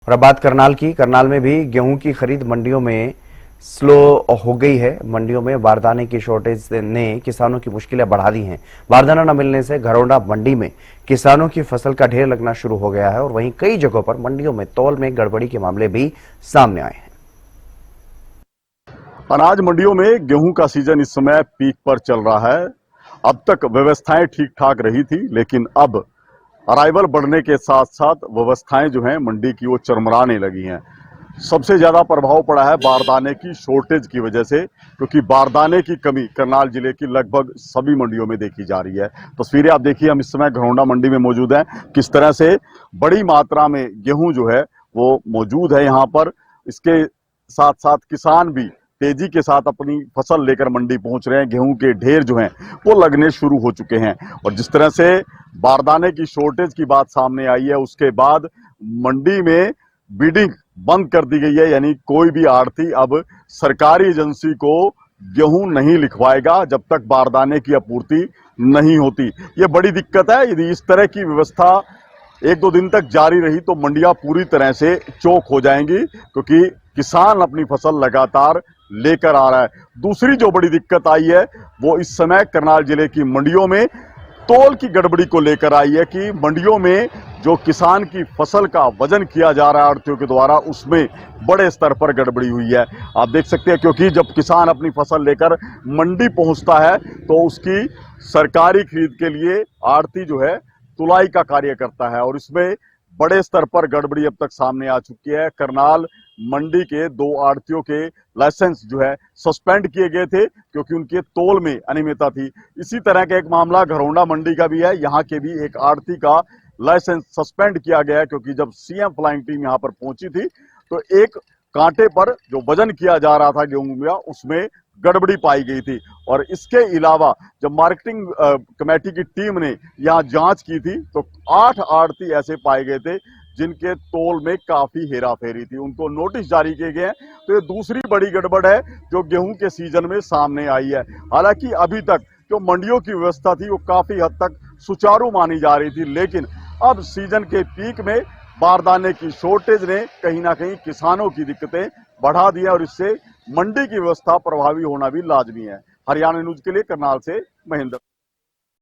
और अब बात करनाल की। करनाल में भी गेहूं की खरीद मंडियों में स्लो हो गई है। मंडियों में बारदाने की शॉर्टेज ने किसानों की मुश्किलें बढ़ा दी हैं। बारदाना न मिलने से घरौंडा मंडी में किसानों की फसल का ढेर लगना शुरू हो गया है और वहीं कई जगहों पर मंडियों में तौल में गड़बड़ी के मामले भी सामने आए हैं। अनाज मंडियों में गेहूं का सीजन इस समय पीक पर चल रहा है। अब तक व्यवस्थाएं ठीक ठाक रही थी, लेकिन अब अराइवल बढ़ने के साथ साथ व्यवस्थाएं जो हैं मंडी की वो चरमराने लगी हैं। सबसे ज्यादा प्रभाव पड़ा है बारदाने की शॉर्टेज की वजह से, क्योंकि बारदाने की कमी करनाल जिले की लगभग सभी मंडियों में देखी जा रही है। तस्वीरें आप देखिए, हम इस समय घरौंडा मंडी में मौजूद हैं। किस तरह से बड़ी मात्रा में गेहूं जो है वो मौजूद है यहाँ पर। इसके साथ साथ किसान भी तेजी के साथ अपनी फसल लेकर मंडी पहुंच रहे हैं। गेहूं के ढेर जो हैं वो लगने शुरू हो चुके हैं और जिस तरह से बारदाने की शॉर्टेज की बात सामने आई है, उसके बाद मंडी में बिडिंग बंद कर दी गई है। यानी कोई भी आढ़ती अब सरकारी एजेंसी को गेहूं नहीं लिखवाएगा जब तक बारदाने की आपूर्ति नहीं होती। ये बड़ी दिक्कत है। यदि इस तरह की व्यवस्था एक दो दिन तक जारी रही तो मंडियां पूरी तरह से चौक हो जाएंगी, क्योंकि किसान अपनी फसल लगातार लेकर आ रहा है। दूसरी जो बड़ी दिक्कत आई है वो इस समय करनाल जिले की मंडियों में तौल की गड़बड़ी को लेकर आई है कि मंडियों में जो किसान की फसल का वजन किया जा रहा है आढ़तियों के द्वारा, उसमें बड़े स्तर पर गड़बड़ी हुई है। आप देख सकते हैं, क्योंकि जब किसान अपनी फसल लेकर मंडी पहुंचता है तो उसकी सरकारी खरीद के लिए आढ़ती जो है तुलाई का कार्य करता है और इसमें बड़े स्तर पर गड़बड़ी अब तक सामने आ चुकी है। करनाल मंडी के 2 आढ़तियों के लाइसेंस जो है सस्पेंड किए गए थे क्योंकि उनके तौल में अनियमितता थी। इसी तरह का एक मामला घरौंडा मंडी का भी है। यहाँ के भी एक आढ़ती का लाइसेंस सस्पेंड किया गया है क्योंकि जब सीएम फ्लाइंग टीम यहाँ पर पहुंची थी तो एक कांटे पर जो वजन किया जा रहा था गेहूं का, उसमें गड़बड़ी पाई गई थी। और इसके अलावा जब मार्केटिंग कमेटी की टीम ने यहाँ जांच की थी तो 8 आढ़ती ऐसे पाए गए थे जिनके तौल में काफी हेराफेरी थी। उनको नोटिस जारी किए गए हैं। तो ये दूसरी बड़ी गड़बड़ है जो गेहूं के सीजन में सामने आई है। हालांकि अभी तक जो मंडियों की व्यवस्था थी वो काफी हद तक सुचारू मानी जा रही थी, लेकिन अब सीजन के पीक में बारदाने की शॉर्टेज ने कहीं ना कहीं किसानों की दिक्कतें बढ़ा दी है और इससे मंडी की व्यवस्था प्रभावी होना भी लाजमी है। हरियाणा न्यूज के लिए करनाल से महेंद्र।